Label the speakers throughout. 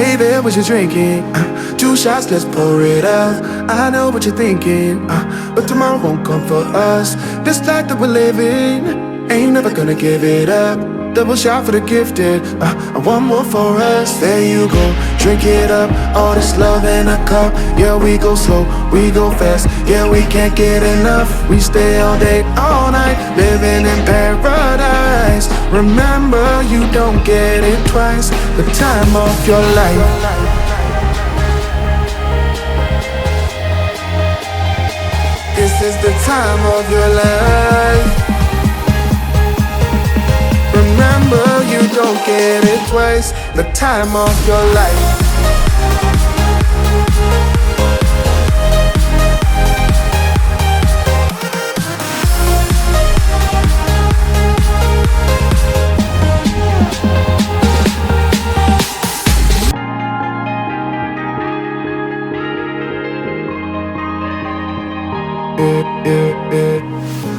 Speaker 1: Hey there, what you drinking? 2 shots, let's pour it out. I know what you're thinking, but tomorrow won't come for us. This life that we're living, ain't never gonna give it up. Double shot for the gifted, and one more for us. There you go, drink it up. All this love in a cup. Yeah, we go slow, we go fast. Yeah, we can't get enough. We stay all day, all night, living in paradise. Remember, you don't get it twice. The time of your life. This is the time of your life. Remember, you don't get it twice. The time of your life.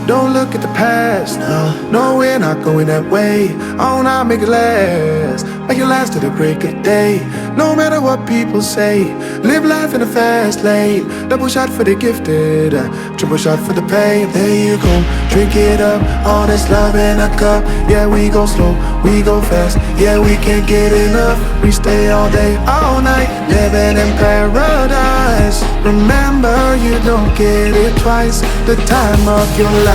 Speaker 1: Don't look at the past, no, we're not going that way. Oh, now make it last, make it last to the break of day. No matter what people say, live life in a fast lane. Double shot for the gifted, triple shot for the pain. There you go, drink it up, all this love in a cup. Yeah, we go slow, we go fast. Yeah, we can't get enough. We stay all day, all night, living in paradise. Remember, you don't get it twice. The time of your life.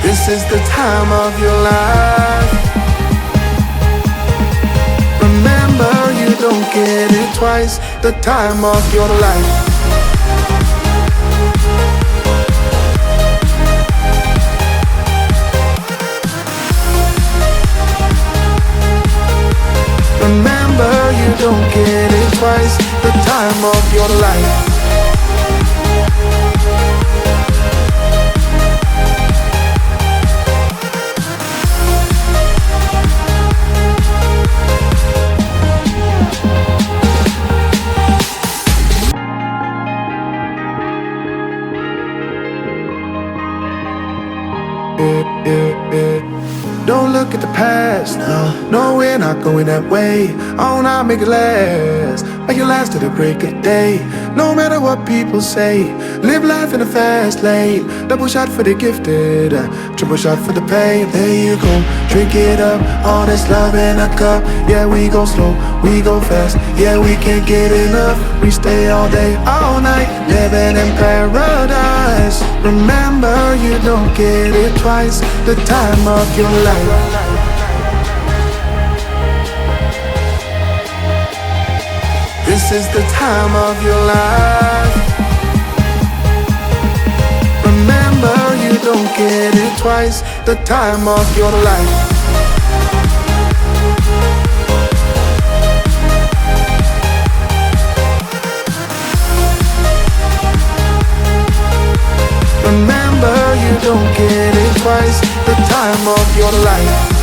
Speaker 1: This is the time of your life. Remember, you don't get it twice. The time of your life. Remember, you don't get it twice. The time of your life. Don't look at the past, no, we're not going that way. Oh, now make it last to the break of day. No matter what people say, live life in a fast lane. Double shot for the gifted, triple shot for the pain. There you go, drink it up, all this love in a cup. Yeah, we go slow, we go fast. Yeah, we can't get enough. We stay all day, all night, living in paradise. Remember, you don't get it twice. The time of your life. This is the time of your life. Remember, you don't get it twice. The time of your life. Remember, you don't get it twice. The time of your life.